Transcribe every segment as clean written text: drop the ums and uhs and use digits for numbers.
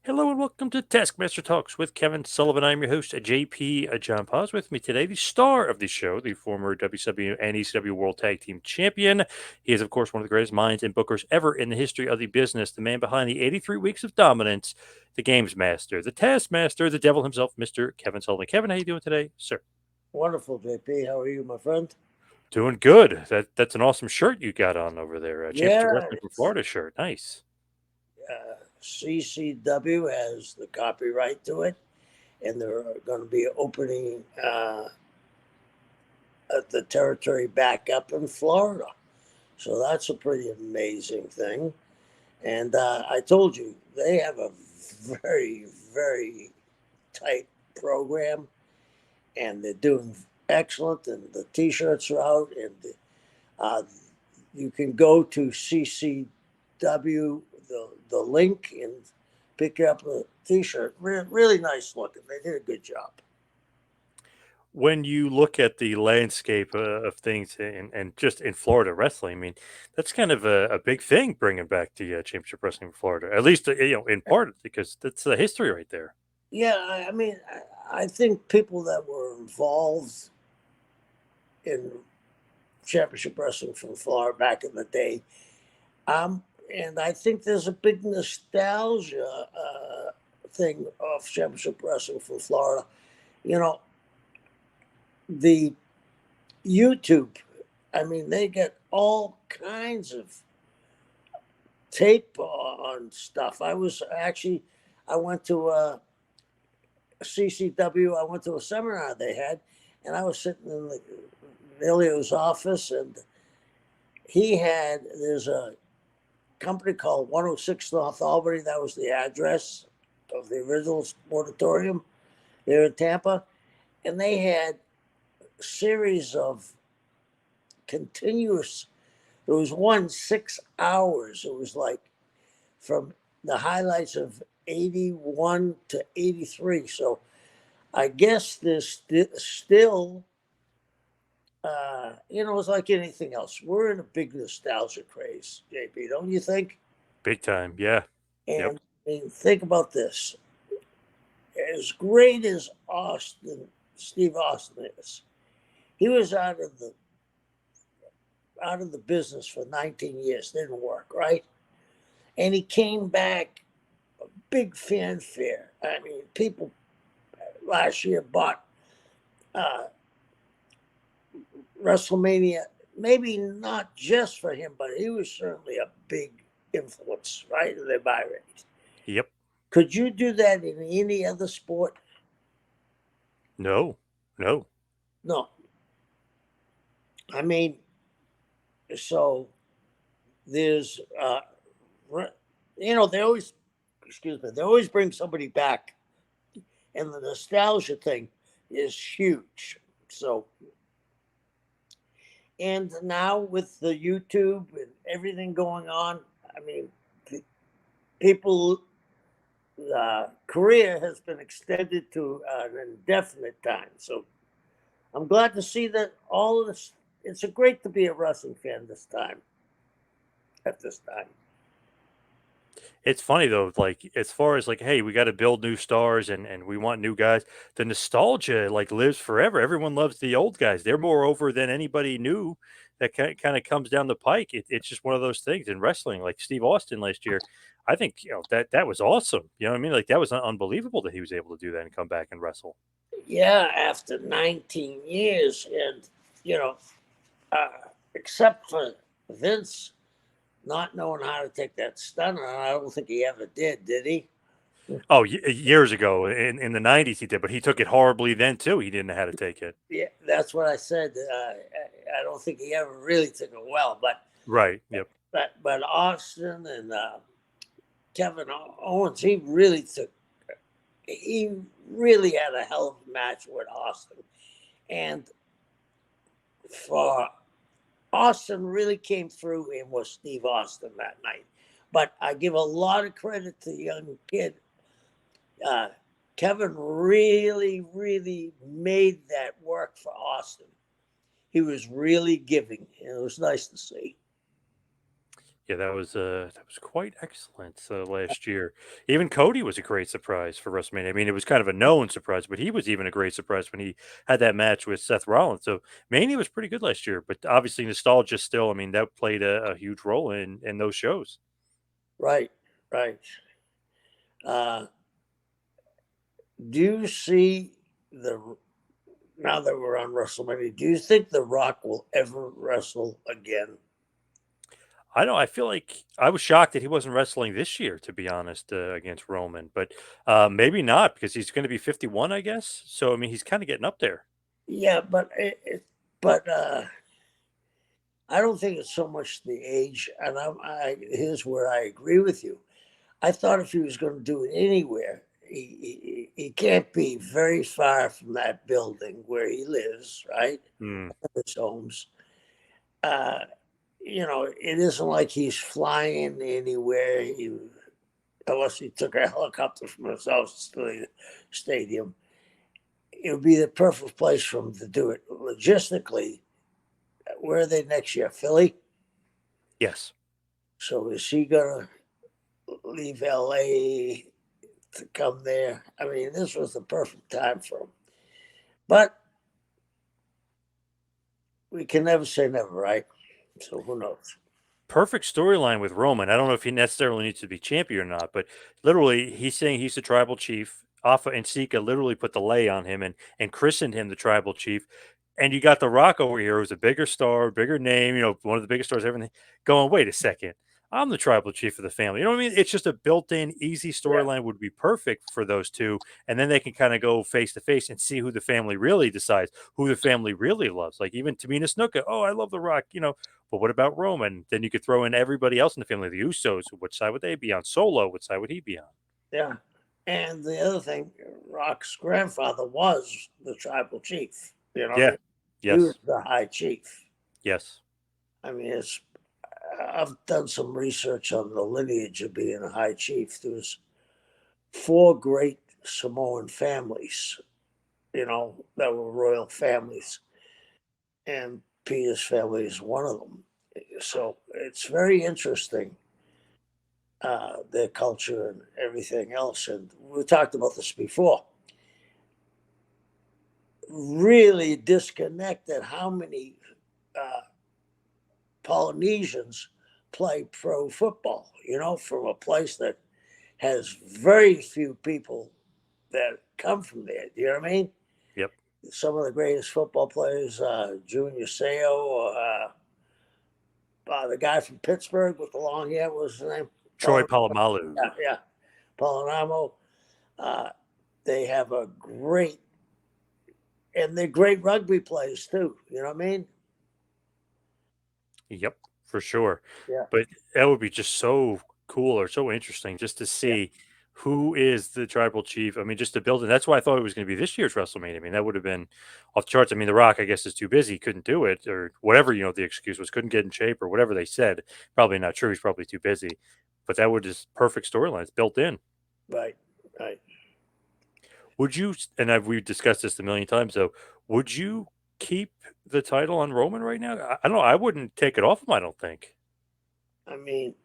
Hello and welcome to Taskmaster Talks with Kevin Sullivan. I'm your host, JP John Poz. With me today, the star of the show, the former WCW and ECW World Tag Team Champion. He is, of course, one of the greatest minds and bookers ever in the history of the business. The man behind the 83 weeks of dominance, the Games Master, the Taskmaster, the Devil himself, Mr. Kevin Sullivan. Kevin, how you doing today, sir? Wonderful, JP. How are you, my friend? Doing good. That's an awesome shirt you got on over there. Championship Yeah, Wrestling from it's, Florida shirt. Nice. CCW has the copyright to it, and they're going to be opening the territory back up in Florida. So that's a pretty amazing thing. And I told you, they have a very, very tight program, and they're doing excellent, and the t shirts are out, and uh, you can go to CCW, the link, and pick up a T-shirt. Really nice looking. They did a good job. When you look at the landscape of things and just in Florida wrestling, I mean, that's kind of a big thing bringing back the Championship Wrestling in Florida, at least, in part because that's the history right there. Yeah, I mean, I think people that were involved in championship wrestling from Florida back in the day, and I think there's a big nostalgia thing of championship wrestling from Florida. You know, the YouTube. I mean, they get all kinds of tape on stuff. I went to CCW. I went to a seminar they had, and I was sitting in Emilio's office, and there's a company called 106 North Albany. That was the address of the original auditorium there in Tampa. And they had a series of continuous, there was one 6 hours. It was like from the highlights of 81 to 83. So I guess there's still, it's like anything else. We're in a big nostalgia craze, JP, don't you think? Big time, yeah. Yep. And think about this. As great as Steve Austin is, he was out of the business for 19 years. Didn't work, right? And he came back, a big fanfare. I mean, people last year bought uh, WrestleMania, maybe not just for him, but he was certainly a big influence, right? In their buy rate. Yep. Could you do that in any other sport? No. No. No. I mean, so there's, they always, excuse me, they always bring somebody back, and the nostalgia thing is huge. So, and now with the YouTube and everything going on, I mean, people career has been extended to an indefinite time. So I'm glad to see that all of this. It's a great to be a wrestling fan this time. At this time, It's funny though, like as far as like, hey, we got to build new stars and we want new guys. The nostalgia like lives forever. Everyone loves the old guys. They're more over than anybody new that kind of comes down the pike. It's just one of those things in wrestling. Like Steve Austin last year, I think that was awesome. You know what I mean? Like that was unbelievable that he was able to do that and come back and wrestle. yeah, after 19 years, and you know, uh, except for Vince not knowing how to take that stunner, I don't think he ever did he? Oh, years ago in the '90s he did, but he took it horribly then too. He didn't know how to take it. Yeah, that's what I said. I don't think he ever really took it well, Right. Yep. but Austin and Kevin Owens, he really had a hell of a match with Austin, and for Austin really came through and was Steve Austin that night. But I give a lot of credit to the young kid. Uh, Kevin really, really made that work for Austin. He was really giving, and it was nice to see. Yeah, that was quite excellent last year. Even Cody was a great surprise for WrestleMania. I mean, it was kind of a known surprise, but he was even a great surprise when he had that match with Seth Rollins. So Mania was pretty good last year, but obviously nostalgia still. I mean, that played a huge role in those shows. Right, right. Uh, do you see the now that we're on WrestleMania? Do you think The Rock will ever wrestle again? I know. I feel like I was shocked that he wasn't wrestling this year, to be honest, against Roman. But maybe not because he's going to be 51, I guess. So I mean, he's kind of getting up there. Yeah, but I don't think it's so much the age. And here's where I agree with you. I thought if he was going to do it anywhere, he can't be very far from that building where he lives, right? Hmm. His homes. Uh, it isn't like he's flying anywhere. Unless he took a helicopter from his house to the stadium, it would be the perfect place for him to do it. Logistically, where are they next year? Philly. Yes. So is he gonna leave LA to come there? I mean, this was the perfect time for him. But we can never say never, right? So who knows? Perfect storyline with Roman. I don't know if he necessarily needs to be champion or not, but literally, he's saying he's the tribal chief. Alpha and Sika literally put the lay on him and christened him the tribal chief. And you got The Rock over here, who's a bigger star, bigger name, one of the biggest stars, everything. Going, wait a second, I'm the tribal chief of the family. You know what I mean? It's just a built-in, easy Yeah, storyline would be perfect for those two, and then they can kind of go face to face and see who the family really decides, who the family really loves. Like even Tamina Snuka, oh, I love The Rock, but what about Roman? Then you could throw in everybody else in the family, the Usos. Which side would they be on? Solo, what side would he be on? yeah. And the other thing, Rock's grandfather was the tribal chief. You know what I Yeah. mean? He was Yes. the high chief. Yes. I mean, I've done some research on the lineage of being a high chief. There's four great Samoan families, that were royal families, and Peter's family is one of them. So it's very interesting, their culture and everything else. And we talked about this before. Really disconnected how many uh, Polynesians play pro football, from a place that has very few people that come from there. Do you know what I mean? Yep. Some of the greatest football players, Junior Seau, the guy from Pittsburgh with the long hair, what was his name? Troy Paul, Polamalu. yeah, yeah, Polynamo. Uh, they have a great, and they're great rugby players too. You know what I mean? Yep, for sure. Yeah, But that would be just so cool or so interesting just to yeah, see who is the tribal chief. I mean, just to build it. That's why I thought it was going to be this year's WrestleMania. I mean, that would have been off the charts. I mean, The Rock, I guess, is too busy, couldn't do it, or whatever, the excuse was, couldn't get in shape or whatever they said. Probably not true. He's probably too busy. But that would just perfect storyline. It's built in. right, right. Would you, and we've discussed this a million times, though, would you keep the title on Roman right now? I don't know. I wouldn't take it off him, I don't think. I mean,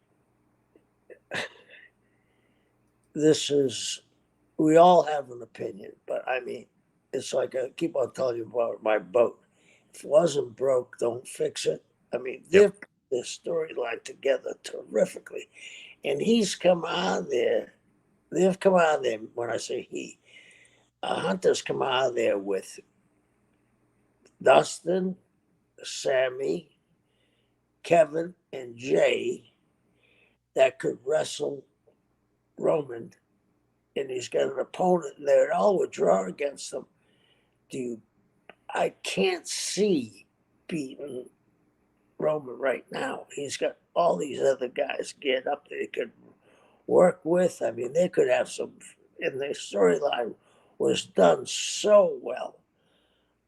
this is, we all have an opinion, but I mean, it's like I keep on telling you about my boat. If it wasn't broke, don't fix it. I mean, Yep. they've put this storyline together terrifically. And he's come out there, they've come out there, when I say he, Hunter's come out there with Dustin, Sammy, Kevin, and Jay that could wrestle Roman, and he's got an opponent there, and all would draw against him. Do you I can't see beating Roman right now. He's got all these other guys get up there he could work with. I mean, they could have some, and the storyline was done so well.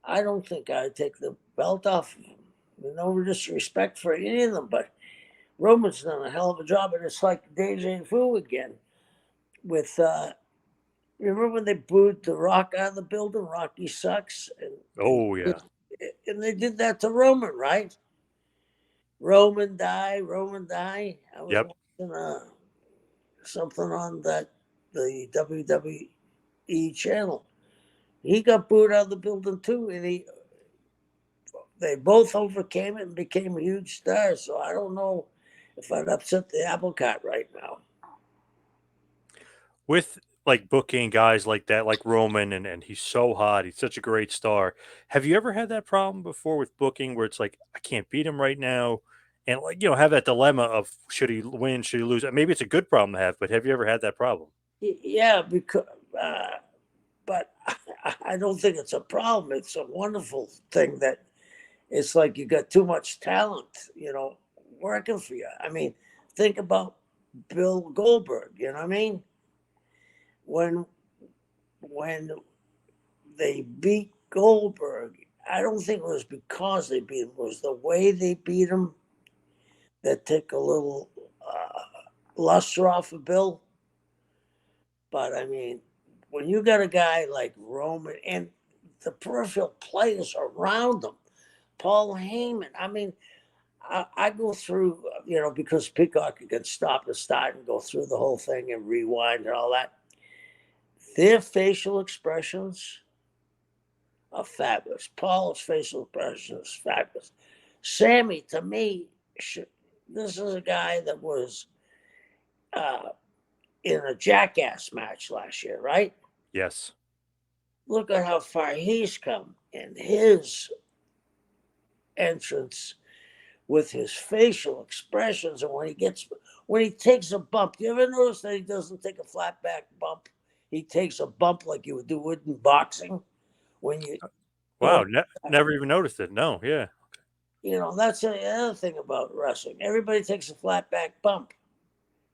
I don't think I'd take the belt off of him. No disrespect for any of them, but Roman's done a hell of a job, and it's like deja vu again. With remember when they booed The Rock out of the building? Rocky sucks, Oh, yeah. and they did that to Roman, right? Roman die. I was Yep. watching something on the WWE channel. He got booed out of the building too, and they both overcame it and became huge stars. So I don't know if I'd upset the apple cart right now. With like booking guys like that, like Roman, and he's so hot, he's such a great star. Have you ever had that problem before with booking where it's like, I can't beat him right now? And like, have that dilemma of should he win, should he lose? Maybe it's a good problem to have, but have you ever had that problem? Yeah, because but I don't think it's a problem. It's a wonderful thing that it's like you got too much talent, working for you. I mean, think about Bill Goldberg. You know what I mean? When when they beat Goldberg, I don't think it was because they beat him. It was the way they beat him that took a little luster off of Bill. But I mean, when you got a guy like Roman and the peripheral players around him, Paul Heyman. I mean, I go through, because Peacock can stop and start and go through the whole thing and rewind and all that. Their facial expressions are fabulous. Paul's facial expression is fabulous. Sammy, to me, this is a guy that was uh, in a Jackass match last year, right? Yes. Look at how far he's come in his entrance with his facial expressions, and when he takes a bump. You ever notice that he doesn't take a flat back bump? He takes a bump like you would do in boxing when you Wow. go. Never even noticed it. No. Yeah. That's the other thing about wrestling. Everybody takes a flat back bump.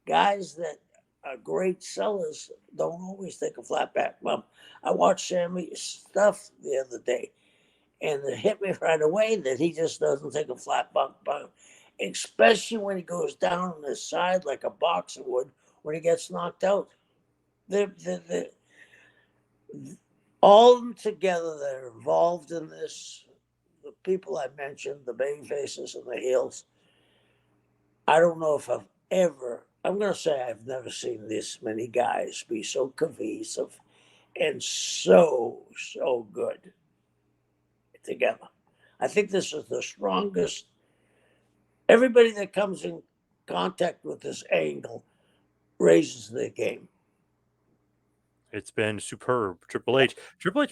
Guys that are great sellers don't always take a flat back bump. I watched Sammy's stuff the other day, and it hit me right away that he just doesn't take a flat bump, especially when he goes down on his side like a boxer would when he gets knocked out. They're all of them together that are involved in this, the people I mentioned, the baby faces and the heels. I don't know if I'm going to say I've never seen this many guys be so cohesive and so good together. I think this is the strongest. Everybody that comes in contact with this angle raises their game. It's been superb. Triple H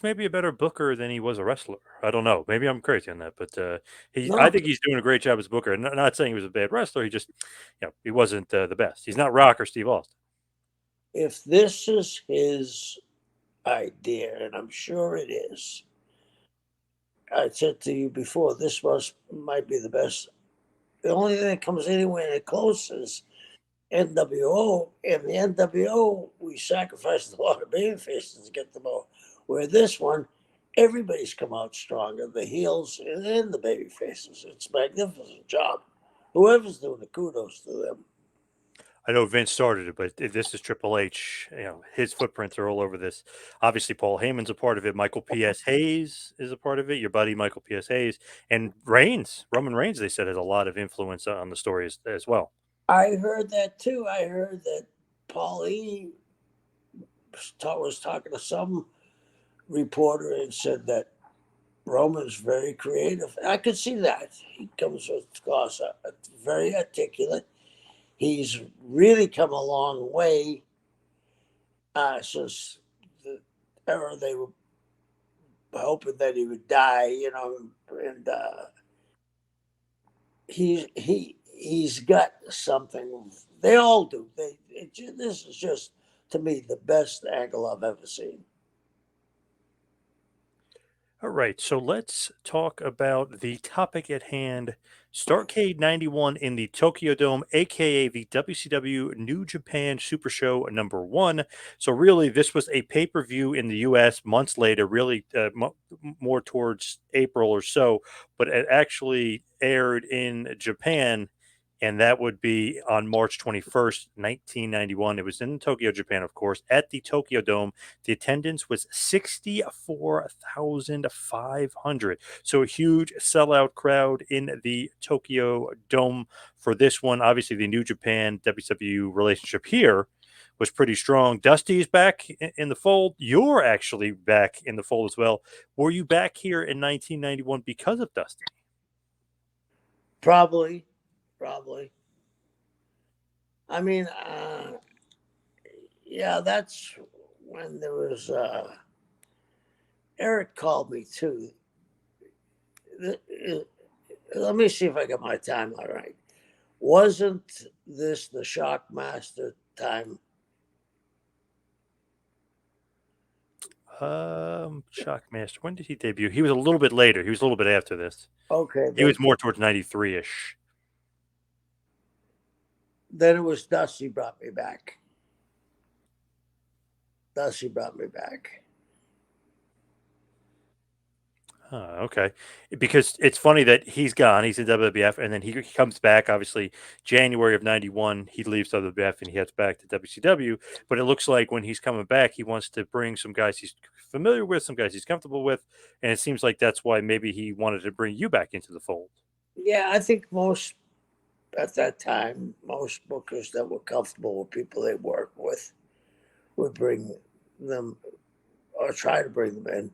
may be a better booker than he was a wrestler. I don't know. Maybe I'm crazy on that, but I No, think he's doing a great job as a booker. And not saying he was a bad wrestler. He just, he wasn't the best. He's not Rock or Steve Austin. if this is his idea, and I'm sure it is, I said to you before, this might be the best. The only thing that comes anywhere close is NWO. And the NWO, we sacrificed a lot of baby faces to get them out. Where this one, everybody's come out stronger, the heels and the baby faces. It's a magnificent job. Whoever's doing it, kudos to them. I know Vince started it, but this is Triple H. His footprints are all over this. Obviously, Paul Heyman's a part of it. Michael P.S. Hayes is a part of it. Your buddy Michael P.S. Hayes and Roman Reigns. They said has a lot of influence on the story as well. I heard that too. I heard that Paul E was talking to some reporter and said that Roman's very creative. I could see that. He comes across very articulate. He's really come a long way since the era they were hoping that he would die, and he's got something. They all do. This is just to me the best angle I've ever seen. All right, so let's talk about the topic at hand. Starrcade 91 in the Tokyo Dome, aka the WCW New Japan Super Show #1. So, really, this was a pay per view in the US months later, really more towards April or so, but it actually aired in Japan and that would be on March 21st, 1991. It was in Tokyo, Japan, of course, at the Tokyo Dome. The attendance was 64,500. So a huge sellout crowd in the Tokyo Dome for this one. Obviously, the New Japan WCW relationship here was pretty strong. Dusty's back in the fold. You're actually back in the fold as well. Were you back here in 1991 because of Dusty? Probably. I mean, yeah, that's when there was. Eric called me too. Let me see if I got my timeline right. Wasn't this the Shockmaster time? Shockmaster. When did he debut? He was a little bit later. He was a little bit after this. Okay, He was more towards 93 ish. then it was Dusty brought me back. Okay. Because it's funny that he's gone. He's in WWF, and then he comes back. Obviously, January of '91, he leaves WWF and he heads back to WCW. But it looks like when he's coming back, he wants to bring some guys he's familiar with, some guys he's comfortable with, and it seems like that's why maybe he wanted to bring you back into the fold. Yeah, I think most at that time, most bookers that were comfortable with people they work with would bring them or try to bring them in.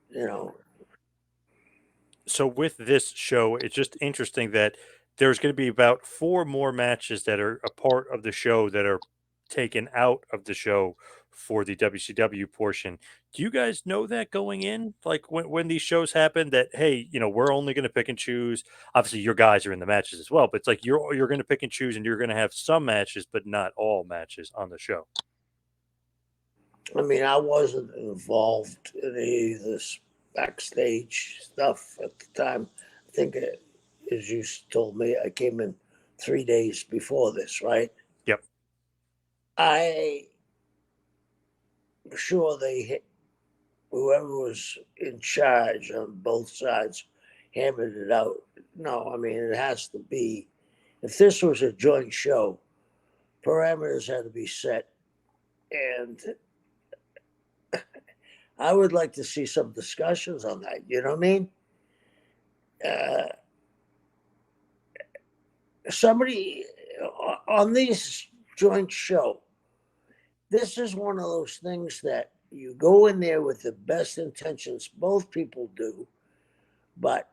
You know, So with this show, it's just interesting that there's going to be about 4 more matches that are a part of the show that are taken out of the show for the WCW portion. Do you guys know that going in? Like when these shows happen that hey, we're only going to pick and choose. Obviously your guys are in the matches as well, but it's like you're going to pick and choose and you're going to have some matches but not all matches on the show. I mean, I wasn't involved in any of this backstage stuff at the time. I think, as you told me, I came in 3 days before this, right? Yep. I sure whoever was in charge on both sides hammered it out. No, I mean, it has to be, if this was a joint show, parameters had to be set. And I would like to see some discussions on that. You know what I mean? Somebody on these joint show, this is one of those things that you go in there with the best intentions. Both people do, but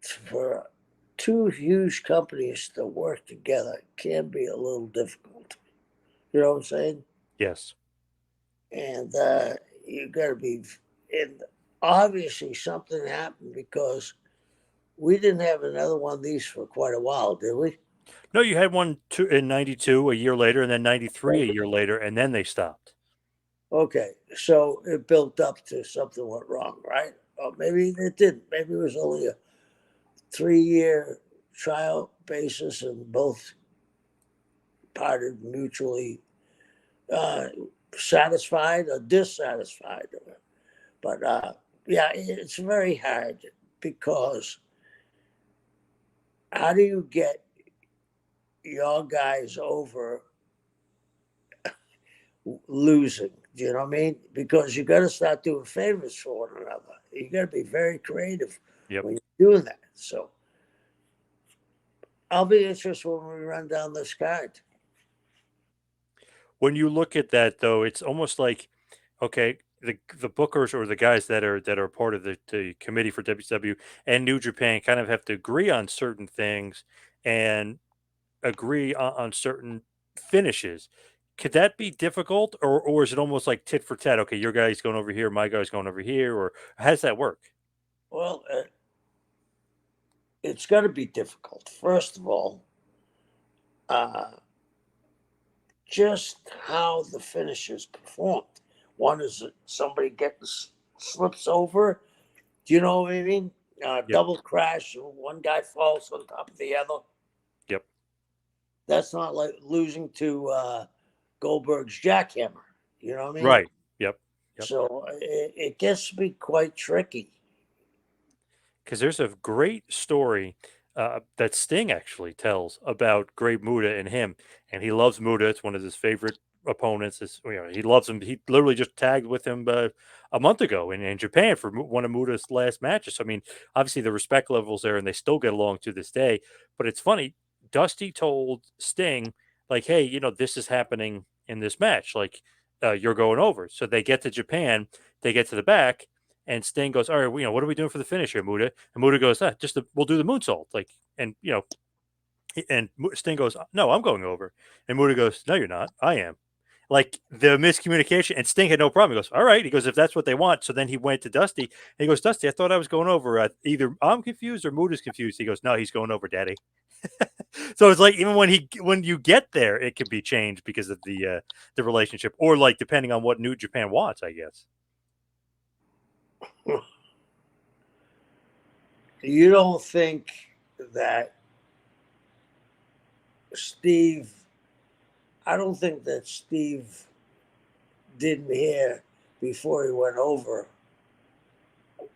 for two huge companies to work together can be a little difficult. You know what I'm saying? Yes. And you got to be, and obviously something happened because we didn't have another one of these for quite a while, did we? No, you had one in 92 a year later and then 93 a year later and then they stopped. Okay, so it built up to something went wrong, right? Or maybe it didn't. Maybe it was only a 3-year trial basis and both parted mutually satisfied or dissatisfied. But yeah, it's very hard because how do you get your guys over losing? Do you know what I mean? Because you got to start doing favors for one another. You got to be very creative when you're doing that. So I'll be interested when we run down this card. When you look at that though, it's almost like okay, the bookers or the guys that are part of the committee for WCW and New Japan kind of have to agree on certain things and agree on certain finishes. Could that be difficult, or is it almost like tit for tat? Okay, your guy's going over here, my guy's going over here, or how does that work? Well, it's going to be difficult. First of all, uh, just how the finish is performed. One is somebody slips over. Do you know what I mean? Yep. Double crash. One guy falls on top of the other. Yep. That's not like losing to Goldberg's jackhammer. You know what I mean? Right. Yep. So it gets to be quite tricky. Because there's a great story that Sting actually tells about Great Muta and him, and he loves Muta. It's one of his favorite opponents. He loves him. He literally just tagged with him a month ago in Japan for one of Muta's last matches. So, I mean, obviously the respect levels there, and they still get along to this day. But it's funny. Dusty told Sting, like, "Hey, this is happening in this match. Like, you're going over." So they get to Japan. They get to the back. And Sting goes, "All right, what are we doing for the finish here, Muta?" And Muta goes, we'll do the moonsault." Like, and Sting goes, "No, I'm going over." And Muta goes, "No, you're not. I am." Like the miscommunication, and Sting had no problem. He goes, "All right." He goes, "If that's what they want." So then he went to Dusty, and he goes, "Dusty, I thought I was going over. Either I'm confused or Muta's confused." He goes, "No, he's going over, Daddy." So it's like even when you get there, it can be changed because of the relationship, or like depending on what New Japan wants, I guess. You don't think that Steve, I don't think that Steve didn't hear before he went over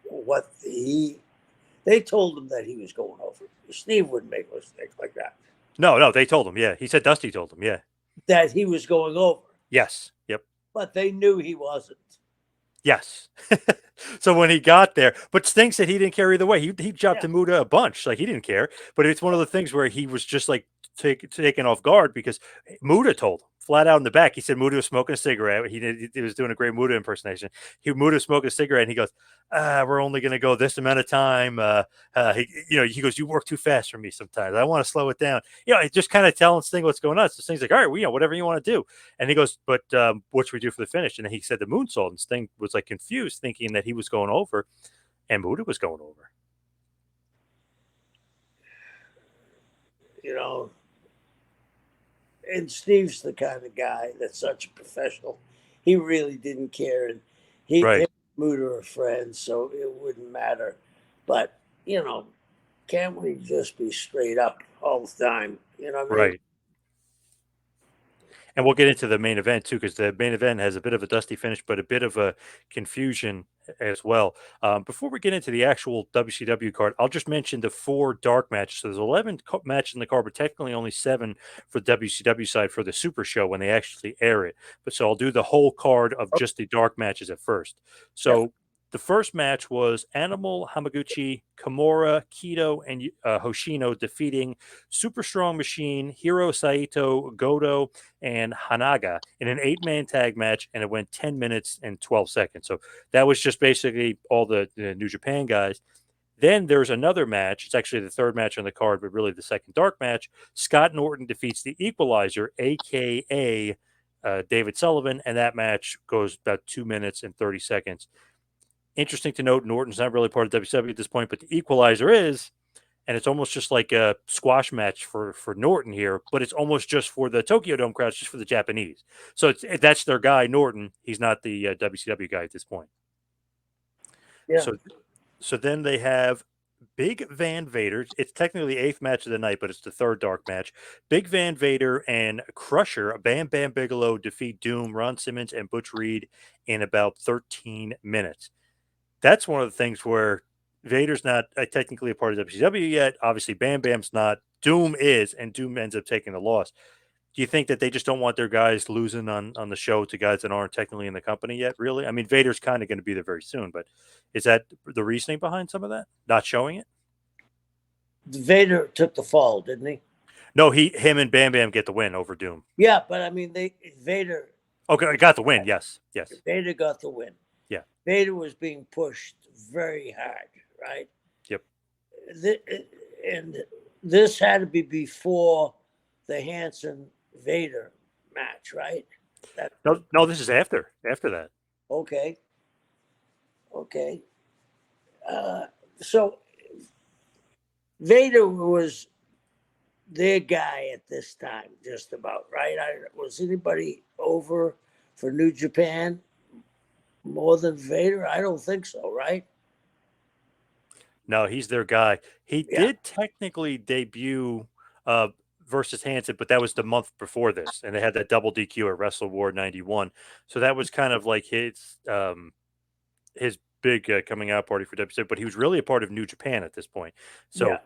what they told him that he was going over. Steve wouldn't make a mistake like that. No, they told him. Yeah, he said Dusty told him. Yeah. That he was going over. Yes. Yep. But they knew he wasn't. Yes. So when he got there, but Sting said he didn't care either way. He dropped Yeah. Muta a bunch, like he didn't care. But it's one of the things where he was just like taken off guard because Muta told him flat out in the back. He said Muta was smoking a cigarette. He was doing a great Muta impersonation. Muta was smoking a cigarette, and he goes, "We're only going to go this amount of time." He goes, "You work too fast for me sometimes. I want to slow it down." Just kind of telling Sting what's going on. So Sting's like, "All right, well, whatever you want to do." And he goes, "But what should we do for the finish?" And then he said the moonsault, and Sting was like confused, thinking that he was going over, and Muta was going over. You know, and Steve's the kind of guy that's such a professional. He really didn't care, and him Right. and Muta are friends, so it wouldn't matter. But can't we just be straight up all the time? You know what I mean? Right. And we'll get into the main event too, because the main event has a bit of a dusty finish, but a bit of a confusion as well. Before we get into the actual WCW card, I'll just mention the 4 dark matches. So there's 11 matches in the card, but technically only 7 for the WCW side for the Super Show when they actually air it. But so I'll do the whole card of just the dark matches at first. Yeah. So the first match was Animal, Hamaguchi, Kimura, Keto, and Hoshino defeating Super Strong Machine, Hiro Saito, Goto, and Hanaga in an 8-man tag match, and it went 10 minutes and 12 seconds. So that was just basically all the New Japan guys. Then there's another match. It's actually the third match on the card, but really the second dark match. Scott Norton defeats the Equalizer, aka David Sullivan, and that match goes about 2 minutes and 30 seconds. Interesting to note, Norton's not really part of WCW at this point, but the Equalizer is, and it's almost just like a squash match for Norton here, but it's almost just for the Tokyo Dome crowd, just for the Japanese. So that's their guy, Norton. He's not the WCW guy at this point. Yeah. So then they have Big Van Vader. It's technically the 8th match of the night, but it's the third dark match. Big Van Vader and Crusher, Bam Bam Bigelow defeat Doom, Ron Simmons, and Butch Reed in about 13 minutes. That's one of the things where Vader's not technically a part of WCW yet. Obviously, Bam Bam's not. Doom is, and Doom ends up taking the loss. Do you think that they just don't want their guys losing on the show to guys that aren't technically in the company yet? Really? I mean, Vader's kind of going to be there very soon, but is that the reasoning behind some of that? Not showing it? Vader took the fall, didn't he? No, him and Bam Bam get the win over Doom. Yeah, but I mean, Vader. Okay, I got the win. Yes, yes, Vader got the win. yeah, Vader was being pushed very hard, right? yep. And this had to be before the Hanson Vader match, right? No, this is after that. Okay. Okay. So Vader was their guy at this time, just about, right? Was anybody over for New Japan more than Vader? I don't think so, right? No, he's their guy. He Yeah. did technically debut uh, versus Hanson, but that was the month before this, and they had that double DQ at Wrestle War '91. So that was kind of like his big coming out party for WCW. But he was really a part of New Japan at this point. Yeah.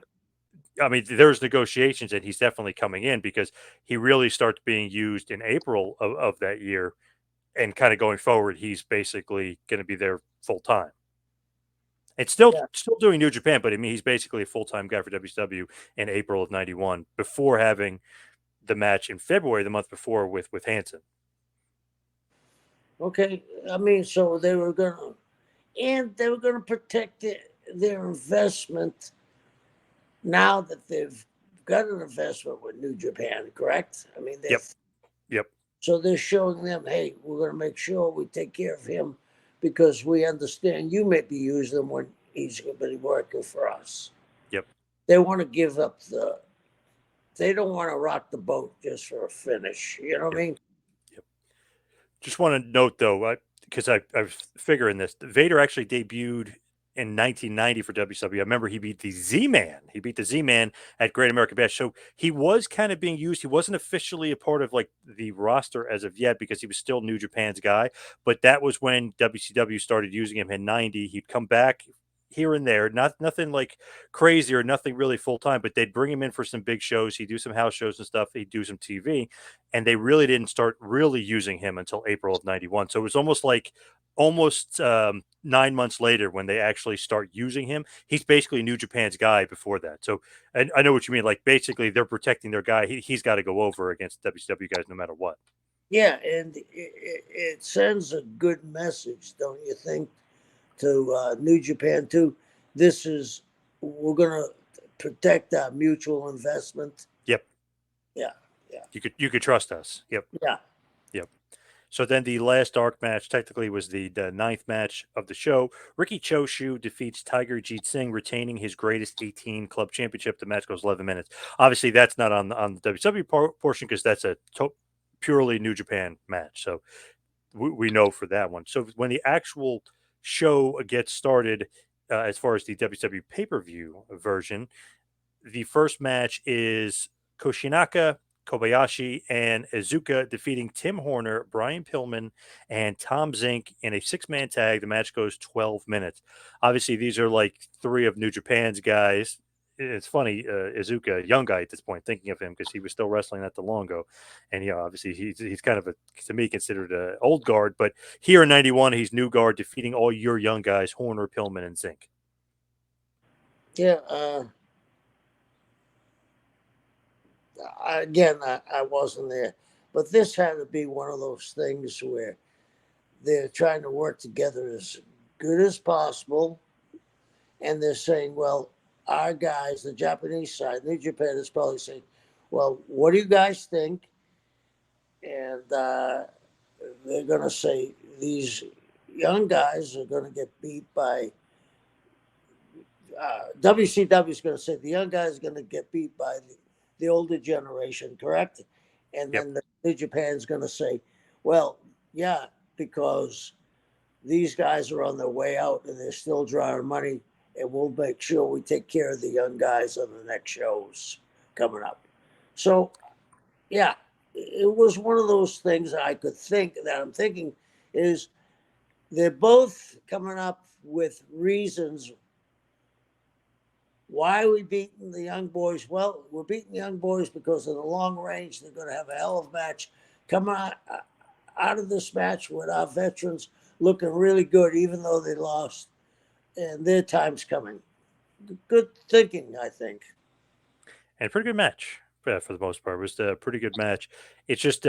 So I mean, there's negotiations, and he's definitely coming in because he really starts being used in April of that year, and kind of going forward, he's basically going to be there full time. And Yeah. still doing New Japan, but I mean, he's basically a full time guy for WCW in April of '91 before having the match in February, the month before, with Hansen. Okay. I mean, so they were gonna protect their investment now that they've got an investment with New Japan, correct? I mean, Yep, yep, so they're showing them, hey, we're going to make sure we take care of him because we understand you may be using him when he's going to be working for us. yep. They want to give up they don't want to rock the boat just for a finish. You know what I Yep. mean? Yep. Just want to note though, because I was figuring this, Vader actually debuted in 1990 for WCW. I remember he beat the Z-Man. He beat the Z-Man at Great American Bash. So he was kind of being used. He wasn't officially a part of like the roster as of yet because he was still New Japan's guy. But that was when WCW started using him in '90. He'd come back here and there, nothing like crazy or nothing really full time, but they'd bring him in for some big shows. He'd do some house shows and stuff. He'd do some TV, and they really didn't start really using him until April of '91. So it was almost like almost 9 months later when they actually start using him. He's basically New Japan's guy before that. So I know what you mean. Like basically they're protecting their guy. He's got to go over against WCW guys no matter what. Yeah, and it sends a good message, don't you think, to New Japan too? This is we're going to protect our mutual investment. Yep. Yeah, yeah, You could trust us. Yep. yeah. Yep. So then the last dark match technically was the ninth match of the show. Ricky Choshu defeats Tiger Jeet Singh, retaining his greatest 18 club championship. The match goes 11 minutes. Obviously, that's not on the WW portion because that's a purely New Japan match. So we know for that one. So when the actual show gets started, as far as the WW pay per view version, the first match is Koshinaka, Kobayashi, and Iizuka defeating Tim Horner, Brian Pillman, and Tom Zink in a six-man tag. The match goes 12 minutes. Obviously, these are like three of New Japan's guys. It's funny, Iizuka, a young guy at this point, thinking of him because he was still wrestling not too long ago, and obviously he's kind of to me considered a old guard, but here in '91 he's new guard, defeating all your young guys, Horner, Pillman, and Zink. Yeah, again, I wasn't there, but this had to be one of those things where they're trying to work together as good as possible, and they're saying, well, our guys, the Japanese side, New Japan is probably saying, well, what do you guys think? And they're going to say these young guys are going to get beat by WCW is going to say the young guys are going to get beat by the older generation, correct? And Yep. then the New Japan's going to say, well, yeah, because these guys are on their way out and they're still drawing money, and we'll make sure we take care of the young guys on the next shows coming up. So, yeah, it was one of those things I could think that I'm thinking is they're both coming up with reasons why are we beating the young boys? Well, we're beating the young boys because in the long range, they're going to have a hell of a match. Come on out of this match with our veterans looking really good, even though they lost, and their time's coming. Good thinking, I think. And pretty good match for the most part. It was a pretty good match. It's just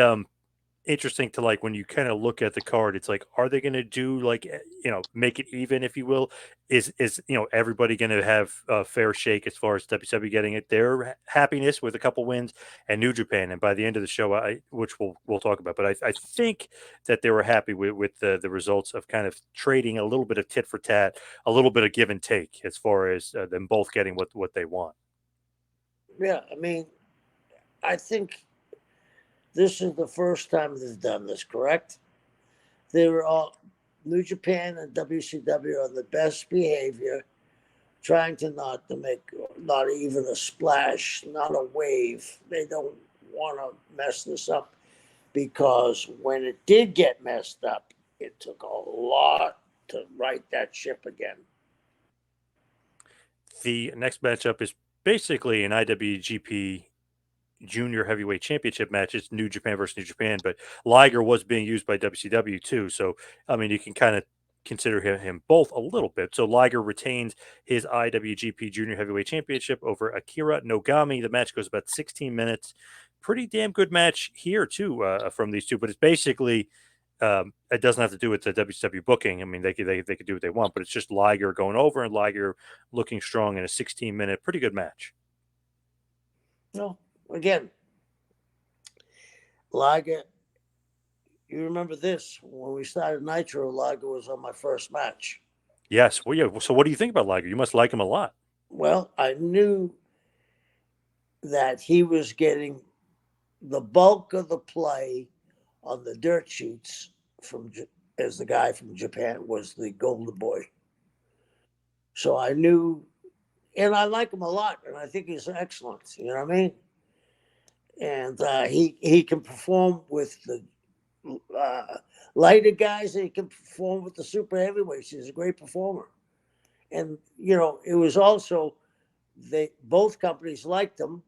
interesting to like when you kind of look at the card. It's like, are they going to do like make it even, if you will? Is everybody going to have a fair shake as far as WWE getting it their happiness with a couple wins and New Japan? And by the end of the show, which we'll talk about, but I think that they were happy with the results of kind of trading a little bit of tit for tat, a little bit of give and take as far as them both getting what they want. Yeah, I mean, I think this is the first time they've done this, correct? They were all New Japan and WCW on the best behavior, trying to make not even a splash, not a wave. They don't want to mess this up because when it did get messed up, it took a lot to right that ship again. The next matchup is basically an IWGP Junior Heavyweight Championship match. It's New Japan versus New Japan, but Liger was being used by WCW too. So, I mean, you can kind of consider him both a little bit. So Liger retains his IWGP Junior Heavyweight Championship over Akira Nogami. The match goes about 16 minutes. Pretty damn good match here too from these two, but it's basically it doesn't have to do with the WCW booking. I mean, they could do what they want, but it's just Liger going over and Liger looking strong in a 16-minute, pretty good match. No, again, Liger, you remember this, when we started Nitro, Liger was on my first match. Yes. Well, yeah. So, what do you think about Liger? You must like him a lot. Well, I knew that he was getting the bulk of the play on the dirt sheets from as the guy from Japan was the Golden Boy. So I knew, and I like him a lot, and I think he's excellent. You know what I mean? And he can perform with the lighter guys, and he can perform with the super heavyweights. He's a great performer. And it was also both companies liked him,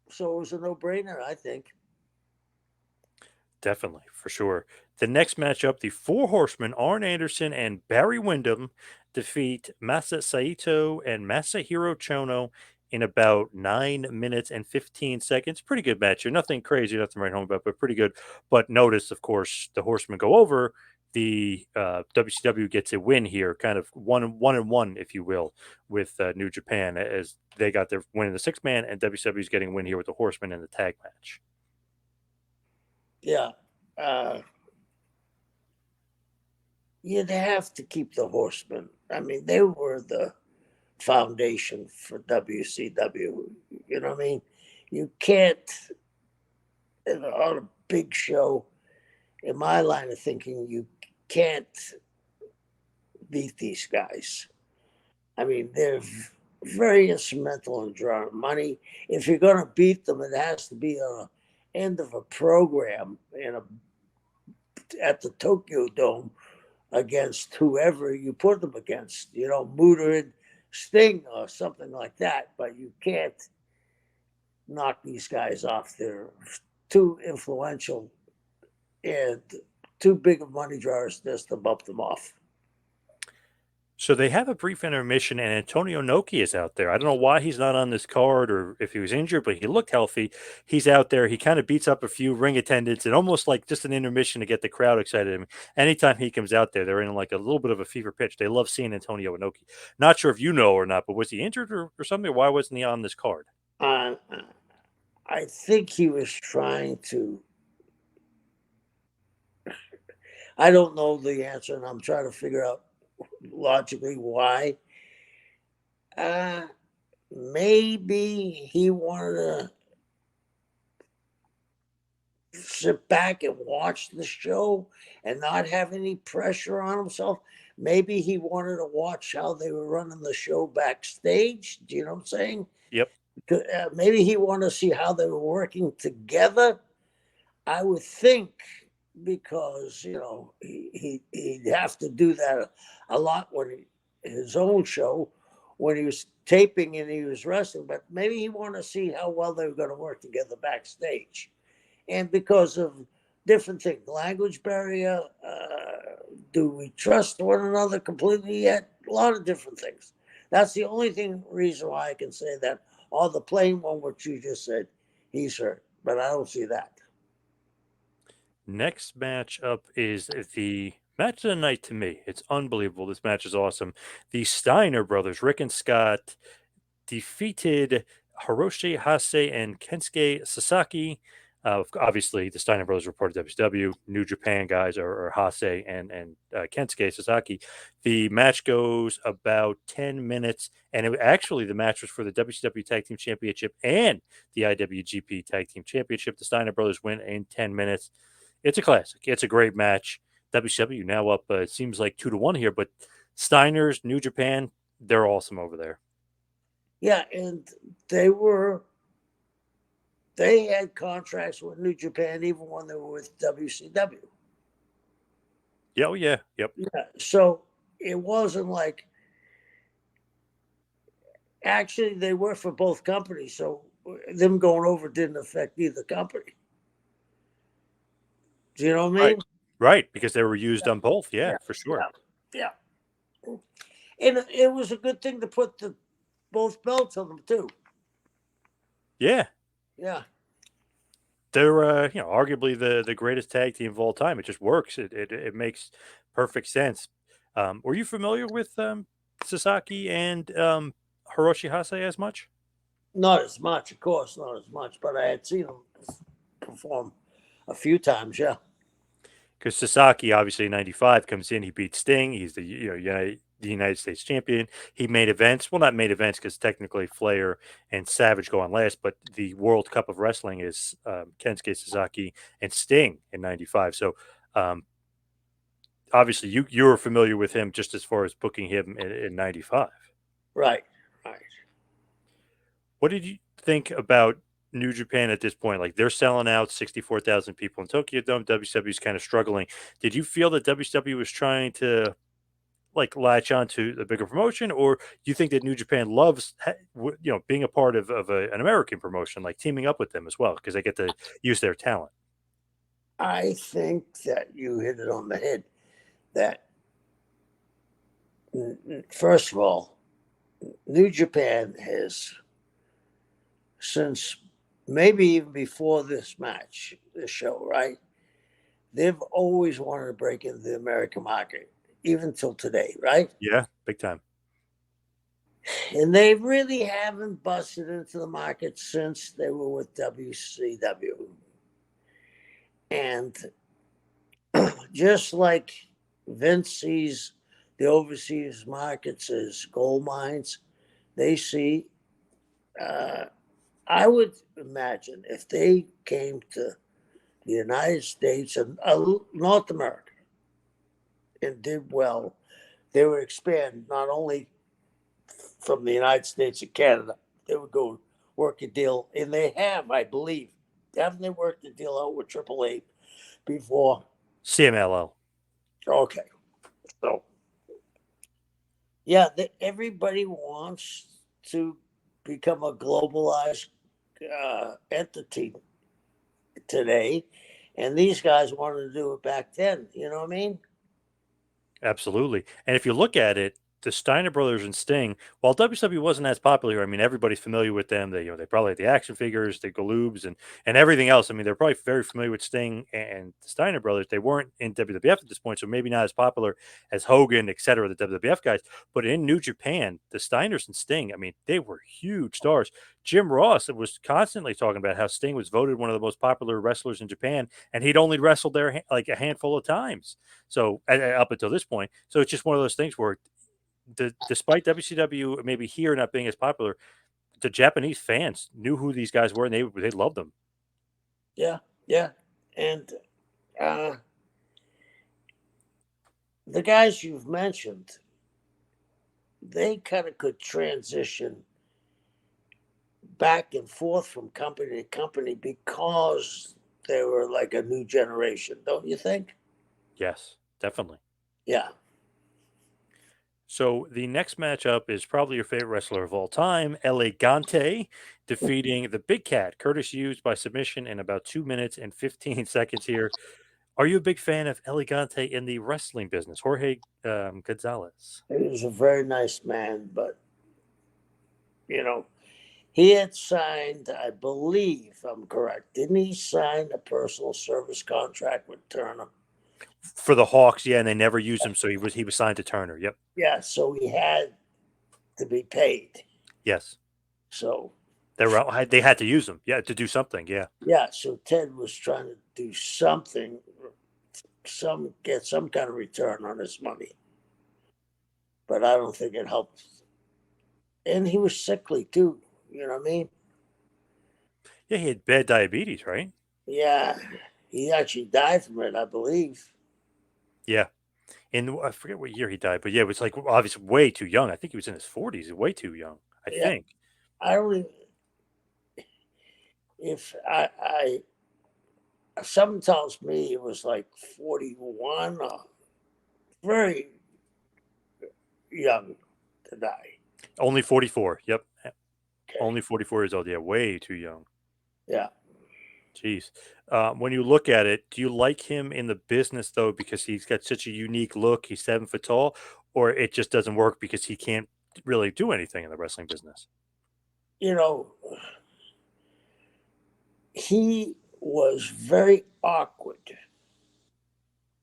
so it was a no-brainer, I think. Definitely, for sure. The next matchup, the Four Horsemen, Arn Anderson and Barry Windham, defeat Masa Saito and Masahiro Chono in about 9 minutes and 15 seconds. Pretty good match here. Nothing crazy, nothing to write home about, but pretty good. But notice, of course, the Horsemen go over. The WCW gets a win here, kind of one and one, if you will, with New Japan, as they got their win in the 6-man, and WCW is getting a win here with the Horsemen in the tag match. Yeah. You'd have to keep the Horsemen. I mean, they were the foundation for WCW. You know what I mean? You can't, on a big show, in my line of thinking, you can't beat these guys. I mean, they're very instrumental in drawing money. If you're going to beat them, it has to be on the end of a program at the Tokyo Dome against whoever you put them against, Muta and Sting or something like that. But you can't knock these guys off. They're too influential and too big of money drawers just to bump them off. So they have a brief intermission, and Antonio Inoki is out there. I don't know why he's not on this card or if he was injured, but he looked healthy. He's out there. He kind of beats up a few ring attendants, and almost like just an intermission to get the crowd excited. I mean, anytime he comes out there, they're in like a little bit of a fever pitch. They love seeing Antonio Inoki. Not sure if you know or not, but was he injured or something? Why wasn't he on this card? I think he was trying to. I don't know the answer, and I'm trying to figure out logically why. Maybe he wanted to sit back and watch the show and not have any pressure on himself. Maybe he wanted to watch how they were running the show backstage. Do you know what I'm saying? Yep. Maybe he wanted to see how they were working together. I would think, because he'd have to do that a lot when his own show, when he was taping and he was wrestling. But maybe he wanted to see how well they were going to work together backstage, and because of different things, language barrier. Do we trust one another completely yet? A lot of different things. That's the only reason why I can say that. Or the plain one, what you just said, he's hurt, but I don't see that. Next match up is the match of the night to me. It's unbelievable. This match is awesome. The Steiner brothers, Rick and Scott, defeated Hiroshi Hase and Kensuke Sasaki. Obviously, the Steiner brothers reported WCW. New Japan guys are Hase and Kensuke Sasaki. The match goes about 10 minutes, and actually the match was for the WCW Tag Team Championship and the IWGP Tag Team Championship. The Steiner brothers win in 10 minutes. It's a classic. It's a great match. WCW now up, it seems like 2-1 here, but Steiner's, New Japan, they're awesome over there. Yeah, and they had contracts with New Japan even when they were with WCW. Yeah, oh yeah, yep. Yeah, so it wasn't like Actually, they were for both companies, so them going over didn't affect either company. Do you know what I Right. mean? Right, because they were used on both. Yeah, Yeah, for sure. yeah, yeah. And it was a good thing to put the both belts on them too. Yeah. Yeah. They're arguably the greatest tag team of all time. It just works. It makes perfect sense. Were you familiar with Sasaki and Hiroshi Hase as much? Not as much, of course, not as much, but I had seen them perform a few times. Yeah. Because Sasaki, obviously in '95, comes in. He beats Sting. He's the the United States champion. He made events. Well, not made events because technically Flair and Savage go on last, but the World Cup of Wrestling is Kensuke Sasaki and Sting in '95. So um, obviously you were familiar with him just as far as booking him in '95. Right. Right. What did you think about New Japan at this point? Like they're selling out 64,000 people in Tokyo Dome. WCW is kind of struggling. Did you feel that WCW was trying to like latch on to the bigger promotion, or do you think that New Japan loves being a part of an American promotion, like teaming up with them as well because they get to use their talent? I think that you hit it on the head. That first of all, New Japan has, since maybe even before this match, this show, right? They've always wanted to break into the American market, even till today, right? Yeah, big time. And they really haven't busted into the market since they were with WCW. And just like Vince sees the overseas markets as gold mines, they see, uh, I would imagine if they came to the United States and North America and did well, they would expand not only from the United States and Canada, they would go work a deal, and they have, I believe, haven't they worked a deal out with AAA before? CMLL. Okay, so yeah, everybody wants to become a globalized entity today, and these guys wanted to do it back then. You know what I mean? Absolutely. And if you look at it, the Steiner brothers and Sting, while WCW wasn't as popular, I mean, everybody's familiar with them. They, they probably had the action figures, the Galoobs, and everything else. I mean, they're probably very familiar with Sting and the Steiner brothers. They weren't in WWF at this point, so maybe not as popular as Hogan, et cetera, the WWF guys. But in New Japan, the Steiners and Sting, I mean, they were huge stars. Jim Ross was constantly talking about how Sting was voted one of the most popular wrestlers in Japan, and he'd only wrestled there like a handful of times. So up until this point, so it's just one of those things where, despite WCW maybe here not being as popular, the Japanese fans knew who these guys were and they loved them. Yeah, yeah, and uh, the guys you've mentioned, they kind of could transition back and forth from company to company because they were like a new generation, don't you think? Yes, definitely. Yeah. So the next matchup is probably your favorite wrestler of all time, Elegante, defeating the Big Cat, Curtis Hughes by submission in about 2 minutes and 15 seconds here. Are you a big fan of Elegante in the wrestling business, Jorge Gonzalez? He was a very nice man, but you know, he had signed, I believe, if I'm correct, didn't he sign a personal service contract with Turner? For the Hawks, yeah, and they never used him, so he was signed to Turner. Yep. Yeah, so he had to be paid. Yes. So They had to use him, yeah, to do something, yeah. yeah, so Ted was trying to do something, get some kind of return on his money, but I don't think it helped. And he was sickly too. You know what I mean? Yeah, he had bad diabetes, right? Yeah, he actually died from it, I believe. Yeah. I forget what year he died, but yeah, it was like obviously way too young. I think he was in his 40s, way too young, I Yeah, think. I don't even, if someone tells me it was like 41 or very young to die. Only 44. Yep. Okay. Only 44 years old. Yeah, way too young. Yeah. Jeez. When you look at it, do you like him in the business though because he's got such a unique look? He's 7 foot tall, or it just doesn't work because he can't really do anything in the wrestling business? You know, he was very awkward.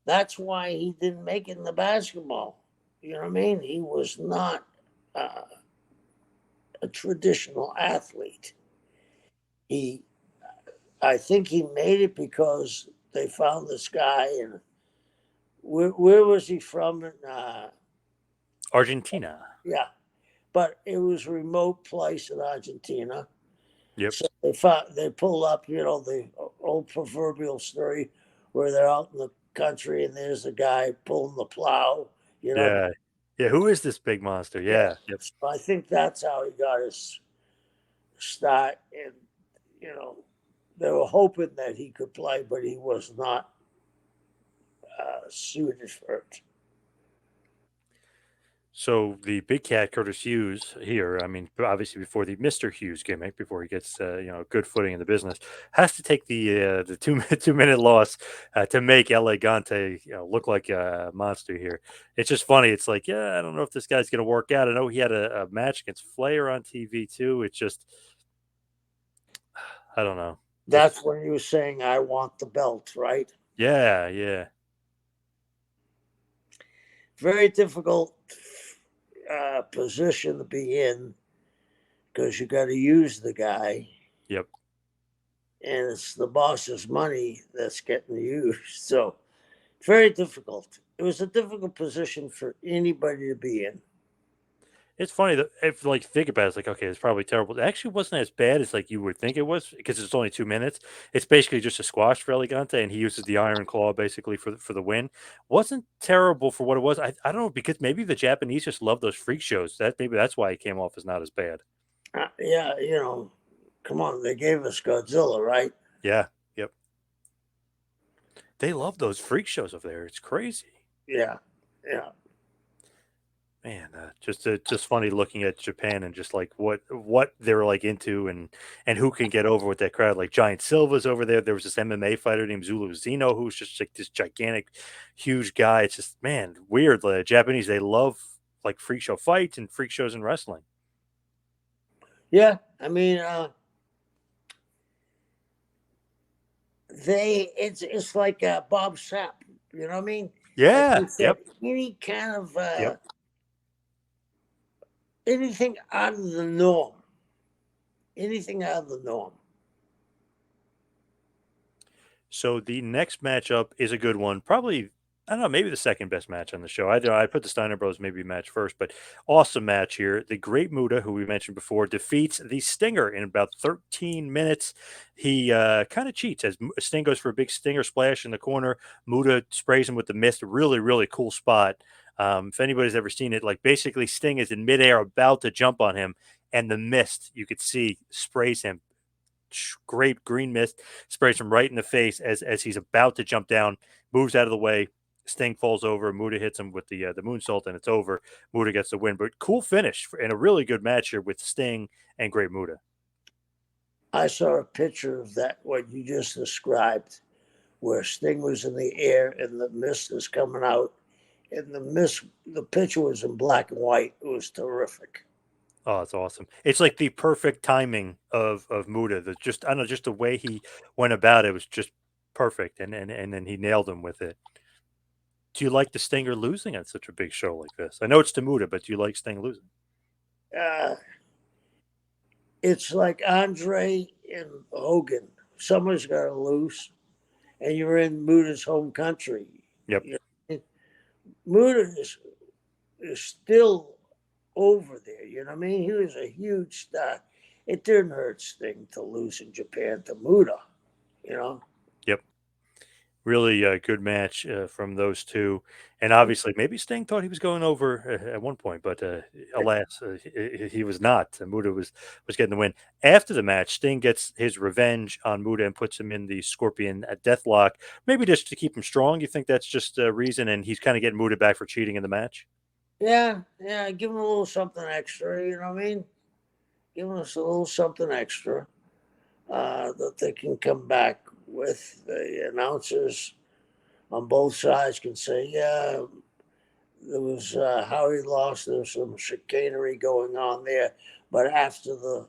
That's why he didn't make it in the basketball. You know what I mean? He was not uh, a traditional athlete. He, I think he made it because they found this guy, and where was he from? Argentina. Yeah, but it was a remote place in Argentina. Yep. So they pulled up, the old proverbial story where they're out in the country and there's a guy pulling the plow. You know, Yeah. Yeah. Who is this big monster? yeah. Yeah. Yep. So I think that's how he got his start, and you know, they were hoping that he could play, but he was not suited for it. So the big cat Curtis Hughes here, I mean, obviously before the Mister Hughes gimmick, before he gets good footing in the business, has to take the 2 minute loss to make Elegante look like a monster here. It's just funny. It's like, yeah, I don't know if this guy's going to work out. I know he had a match against Flair on TV too. It's just, I don't know. It's That's when he was saying, "I want the belt," right? yeah, yeah, Very difficult position to be in because you got to use the guy, yep. and it's the boss's money that's getting used. So very difficult. It was a difficult position for anybody to be in. It's funny that if like think about it, it's like okay, it's probably terrible. It actually wasn't as bad as like you would think it was because it's only 2 minutes. It's basically just a squash for Elegante, and he uses the Iron Claw basically for the win. Wasn't terrible for what it was. I don't know because maybe the Japanese just love those freak shows. That maybe that's why it came off as not as bad. Yeah, come on, they gave us Godzilla, right? Yeah, yep. They love those freak shows over there. It's crazy. Yeah, yeah, Man, just funny looking at Japan and just like what they're like into and who can get over with that crowd. Like Giant Silva's over there. There was this MMA fighter named Zulu Zeno who's just like this gigantic, huge guy. It's just man, weird. The Japanese they love like freak show fights and freak shows in wrestling. yeah. I mean, it's like Bob Sapp. You know what I mean? Like Yeah. you said, Yep. any kind of Yep. anything out of the norm, anything out of the norm. So the next matchup is a good one. Probably, I don't know, maybe the second best match on the show. I put the Steiner Bros maybe match first, but awesome match here. The Great Muta, who we mentioned before, defeats the Stinger in about 13 minutes. He kind of cheats as Sting goes for a big Stinger splash in the corner. Muta sprays him with the mist. Really, really cool spot. If anybody's ever seen it, like basically Sting is in midair about to jump on him, and the mist you could see sprays him great green mist, sprays him right in the face as he's about to jump down, moves out of the way. Sting falls over. Muta hits him with the moonsault, and it's over. Muta gets the win. But cool finish and a really good match here with Sting and Great Muta. I saw a picture of that what you just described, where Sting was in the air and the mist is coming out, and the picture was in black and white. It was terrific. Oh, it's awesome. It's like the perfect timing of Muta. The just I don't know, just the way he went about it was just perfect, and then he nailed him with it. Do you like the Stinger losing on such a big show like this? I know it's to Muta, but do you like Sting losing? Uh, it's like Andre and Hogan. Someone's got to lose, and you're in Muta's home country. Yep. Muta is still over there. You know what I mean? He was a huge star. It didn't hurt Sting to lose in Japan to Muta. You know. Yep. Really good match from those two, and obviously maybe Sting thought he was going over at one point, but alas, he was not. Muta was getting the win. After the match, Sting gets his revenge on Muta and puts him in the Scorpion Deathlock, maybe just to keep him strong. You think that's just a reason, and he's kind of getting Muta back for cheating in the match? Yeah, yeah. Give him a little something extra. You know what I mean? giving us a little something extra that they can come back with. The announcers on both sides can say, yeah, there was how he lost. There was some chicanery going on there, but after the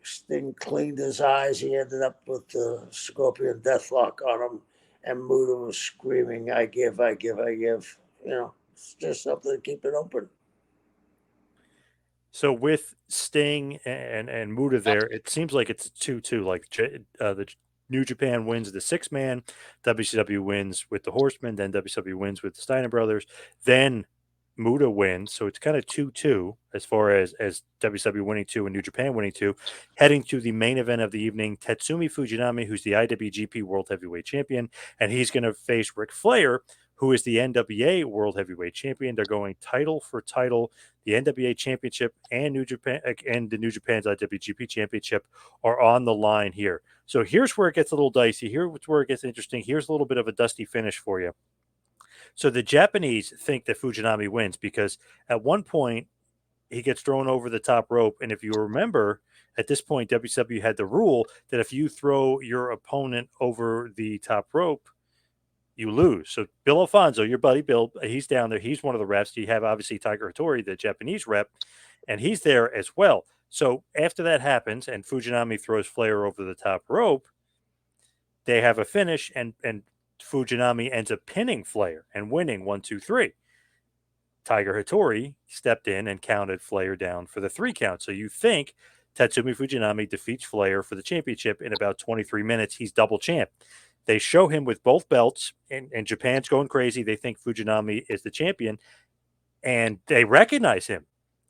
Sting cleaned his eyes, he ended up with the Scorpion Deathlock on him, and Muda was screaming, "I give, I give, I give." It's just something to keep it open. So with Sting and Muda there, it seems like it's a 2-2. Like the New Japan wins the 6-man, WCW wins with the Horsemen, then WCW wins with the Steiner brothers, then Muda wins. So it's kind of 2-2 as far as WCW winning 2 and New Japan winning 2. Heading to the main event of the evening, Tatsumi Fujinami, who's the IWGP World Heavyweight Champion, and he's going to face Ric Flair, who is the NWA World Heavyweight Champion. They're going title for title. The NWA Championship and New Japan and the New Japan's IWGP Championship are on the line here. So here's where it gets a little dicey. Here's where it gets interesting. Here's a little bit of a dusty finish for you. So the Japanese think that Fujinami wins because at one point he gets thrown over the top rope, and if you remember, at this point WCW had the rule that if you throw your opponent over the top rope, you lose. So Bill Alfonso, your buddy Bill, he's down there. He's one of the refs. You have obviously Tiger Hattori, the Japanese rep, and he's there as well. So after that happens and Fujinami throws Flair over the top rope, they have a finish and Fujinami ends up pinning Flair and winning 1, 2, 3. Tiger Hattori stepped in and counted Flair down for the 3 count. So you think Tatsumi Fujinami defeats Flair for the championship in about 23 minutes. He's double champ. They show him with both belts, and Japan's going crazy. They think Fujinami is the champion, and they recognize him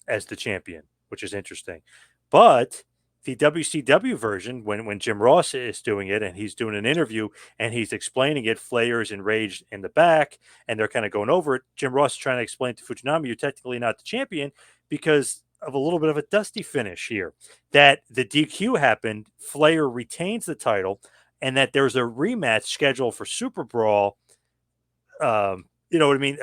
as the champion, which is interesting. But the WCW version, when Jim Ross is doing it and he's doing an interview and he's explaining it, Flair's enraged in the back and they're kind of going over it. Jim Ross is trying to explain to Fujinami, you're technically not the champion because of a little bit of a dusty finish here. That the DQ happened, Flair retains the title, and that there's a rematch scheduled for Super Brawl. You know what I mean?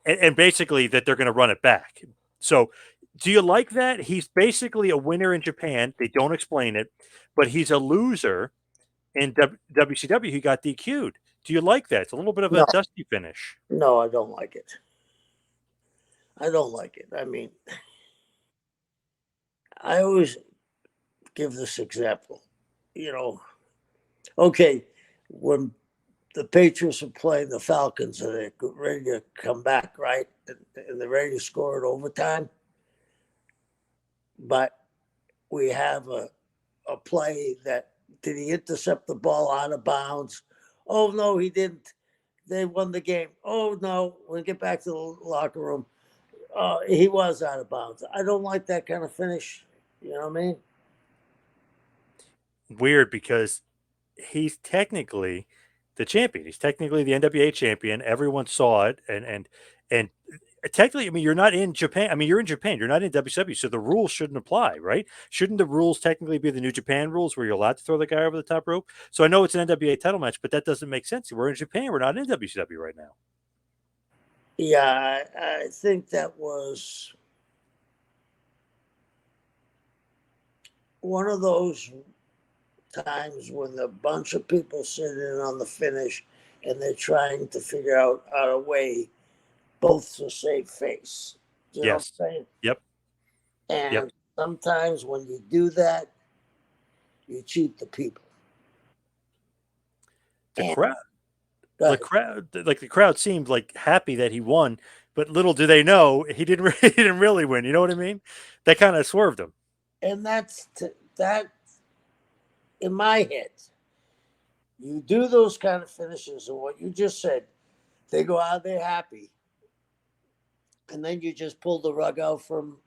And basically that they're going to run it back. So, do you like that? He's basically a winner in Japan. They don't explain it, but he's a loser in WCW. He got DQ'd. Do you like that? It's a little bit of a No, dusty finish. no, I don't like it. I don't like it. I mean, I always give this example. Okay, when the Patriots are playing the Falcons and they're ready to come back, right? And they're ready to score in overtime. But we have a play that did he intercept the ball out of bounds? Oh, no, he didn't. They won the game. Oh, no, when we get back to the locker room, he was out of bounds. I don't like that kind of finish. You know what I mean? Weird because he's technically the champion. He's technically the NWA champion. Everyone saw it, and technically, I mean, you're not in Japan. I mean, you're in Japan. You're not in WCW, so the rules shouldn't apply, right? Shouldn't the rules technically be the New Japan rules, where you're allowed to throw the guy over the top rope? So I know it's an NWA title match, but that doesn't make sense. We're in Japan. We're not in WCW right now. Yeah, I think that was one of those times when a bunch of people sit in on the finish and they're trying to figure out a way both to save face. You know what Yes. I'm saying? Yep. Yep. And sometimes when you do that, you cheat the people. The And crowd, the uh, crowd, like the crowd seemed like happy that he won, but little do they know he didn't. He didn't really win. You know what I mean? They kind of swerved him. and that in my head. You do those kind of finishes, and what you just said, they go out there happy, and then you just pull the rug out from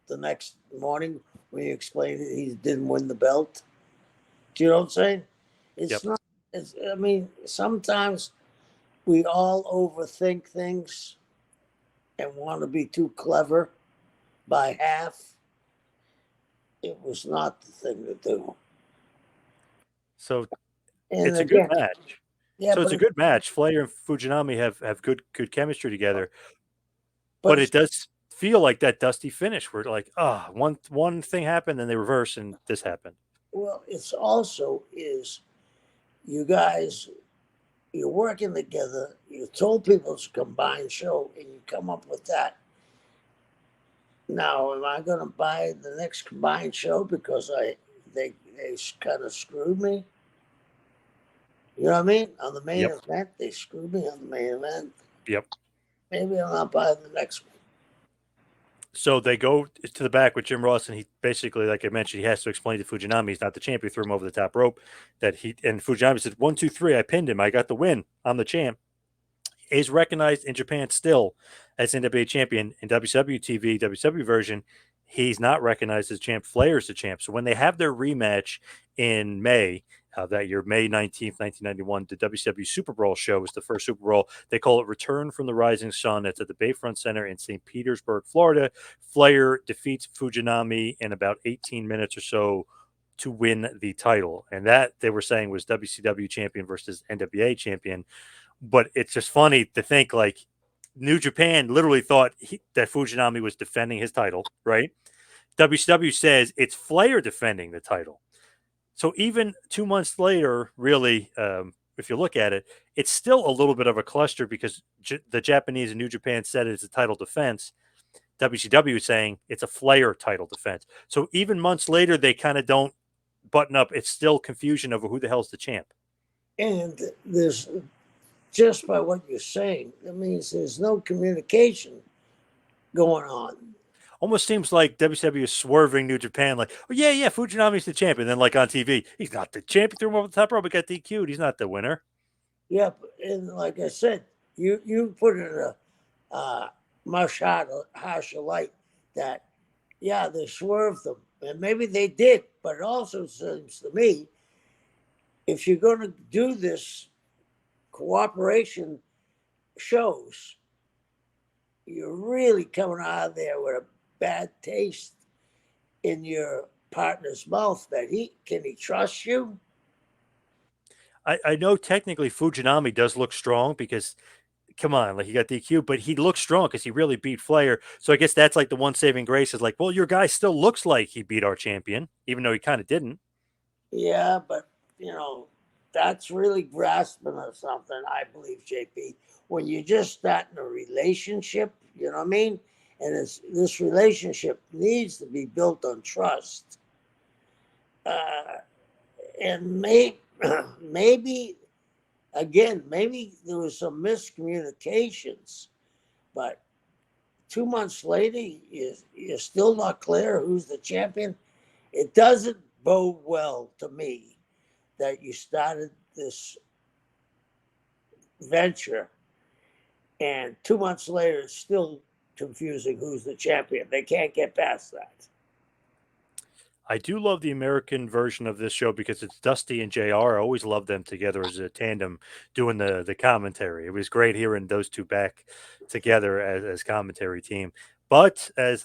the next morning when you explain that he didn't win the belt. Do you know what I'm saying? Yep. It's not. I mean, sometimes we all overthink things and want to be too clever by half. It was not the thing to do. So And it's a good again, match. yeah, So it's a good match. Flair and Fujinami have good chemistry together, but but it does feel like that dusty finish where like, one thing happened, then they reverse, and this happened. Well, it's also is you guys, you're working together. You told people it's a combined show, and you come up with that. Now, am I going to buy the next combined show because they kind of screwed me? You know what I mean? On the main Yep. event, they screwed me on the main event. Yep. Maybe I'm not buying the next one. So they go to the back with Jim Ross, and he basically, like I mentioned, he has to explain to Fujinami he's not the champ. He threw him over the top rope. And Fujinami said, 1, 2, 3, I pinned him. I got the win. I'm the champ. Is recognized in Japan still as NWA champion. In WCW TV, WCW version, he's not recognized as champ. Flair's the champ. So when they have their rematch in May that year, May 19th, 1991, the WCW Super Bowl show was the first Super Bowl. They call it Return from the Rising Sun. It's at the Bayfront Center in St. Petersburg, Florida. Flair defeats Fujinami in about 18 minutes or so to win the title. And that they were saying was WCW champion versus NWA champion. But it's just funny to think like New Japan literally thought that Fujinami was defending his title, right? WCW says it's Flair defending the title. So even 2 months later, really, if you look at it, it's still a little bit of a cluster because the Japanese and New Japan said it's a title defense. WCW is saying it's a Flair title defense. So even months later, they kind of don't button up. It's still confusion over who the hell's the champ. And there's just by what you're saying, that means there's no communication going on. Almost seems like WCW is swerving New Japan, like, oh, yeah, Fujinami's the champion. Then, like on TV, he's not the champion. Threw him over the top rope. He got DQ'd. He's not the winner. Yeah, and like I said, you put it in a much harsher light that, yeah, they swerved them. And maybe they did, but it also seems to me if you're going to do this cooperation shows, you're really coming out of there with a bad taste in your partner's mouth. That can he trust you? I know technically Fujinami does look strong because, come on, like he got DQ, but he looks strong because he really beat Flair. So I guess that's like the one saving grace is like, well, your guy still looks like he beat our champion, even though he kind of didn't. Yeah, but that's really grasping of something, I believe, JP. When you just start in a relationship, you know what I mean? And this relationship needs to be built on trust. And maybe, again, maybe there was some miscommunications, but 2 months later, you're still not clear who's the champion. It doesn't bode well to me that you started this venture and 2 months later it's still confusing who's the champion. They can't get past that. I do love the American version of this show because it's Dusty and JR. I always loved them together as a tandem doing the commentary. It was great hearing those two back together as commentary team. But as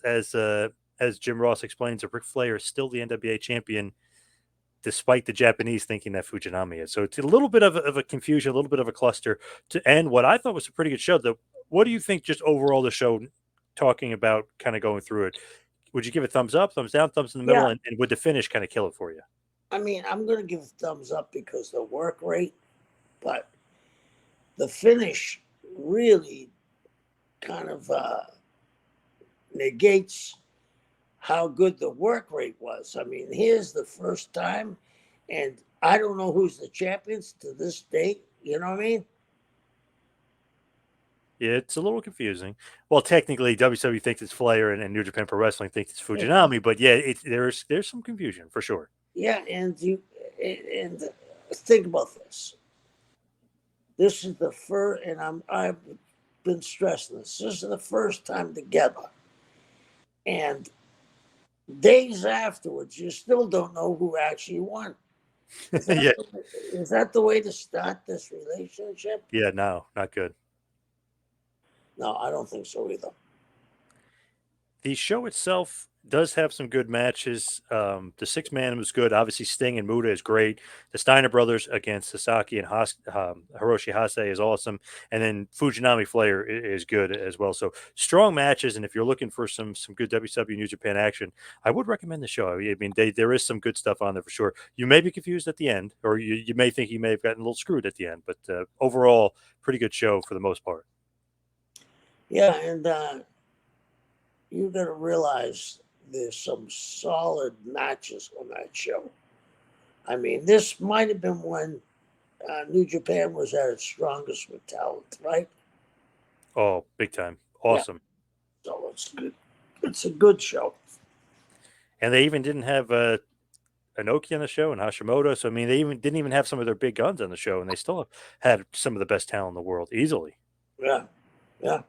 Jim Ross explains, Ric Flair is still the NWA champion despite the Japanese thinking that Fujinami is. So it's a little bit of a confusion, a little bit of a cluster to end what I thought was a pretty good show. What do you think just overall the show, talking about kind of going through it? Would you give it thumbs up, thumbs down, thumbs in the middle, Yeah, and would the finish kind of kill it for you? I mean, I'm going to give a thumbs up because the work rate, but the finish really kind of negates how good the work rate was. I mean, here's the first time, and I don't know who's the champions to this date. You know what I mean? Yeah, it's a little confusing. Well, technically, WWE thinks it's Flair, and New Japan Pro Wrestling thinks it's Fujinami, but yeah, there's some confusion for sure. Yeah, and think about this. This is the first, and I've been stressing this. This is the first time together, and days afterwards, you still don't know who actually won. Yeah, Is that the way to start this relationship? yeah, no, not good. No, I don't think so either. The show itself does have some good matches. The six man was good. Obviously, Sting and Muta is great. The Steiner brothers against Sasaki and Hiroshi Hase is awesome. And then Fujinami Flair is good as well. So strong matches. And if you're looking for some good WCW New Japan action, I would recommend the show. I mean, there is some good stuff on there for sure. You may be confused at the end, or you may think you may have gotten a little screwed at the end, but overall, pretty good show for the most part. Yeah, and you got to realize there's some solid matches on that show. I mean, this might have been when New Japan was at its strongest with talent, right? Oh, big time. Yeah, Awesome. so it's good. It's a good show. And they even didn't have Inoki on the show and Hashimoto. So I mean, they even didn't even have some of their big guns on the show, and they still had some of the best talent in the world easily. Yeah, yeah.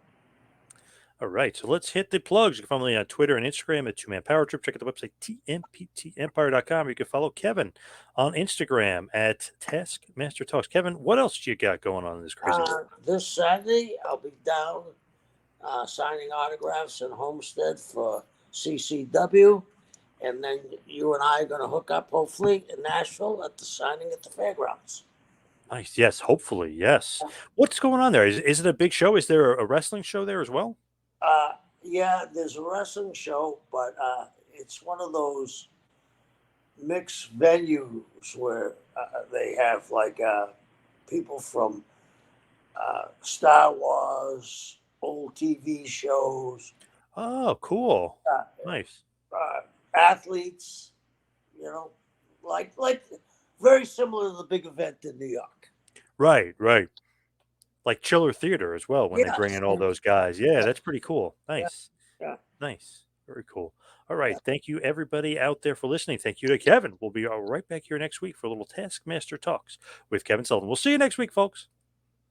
All right, so let's hit the plugs. You can follow me on Twitter and Instagram at Two Man Power Trip. Check out the website tmptempire.com. You can follow Kevin on Instagram at Taskmaster Talks. Kevin, what else do you got going on in this crazy world? This Saturday, I'll be down signing autographs in Homestead for CCW. And then you and I are going to hook up, hopefully, in Nashville at the signing at the fairgrounds. Nice. Yes, hopefully. Yes. What's going on there? Is it a big show? Is there a wrestling show there as well? Yeah, there's a wrestling show, but it's one of those mixed venues where they have like people from Star Wars, old TV shows, Oh, cool. uh, Nice. athletes, you know, like very similar to the big event in New York. Right, right. Like Chiller Theater as well when they bring Yes. in all those guys. Yeah, Yeah, that's pretty cool. yeah, Nice. yeah, Nice. Very cool. All yeah. right. Thank you, everybody out there, for listening. Thank you to Kevin. We'll be right back here next week for a little Taskmaster Talks with Kevin Sullivan. We'll see you next week, folks.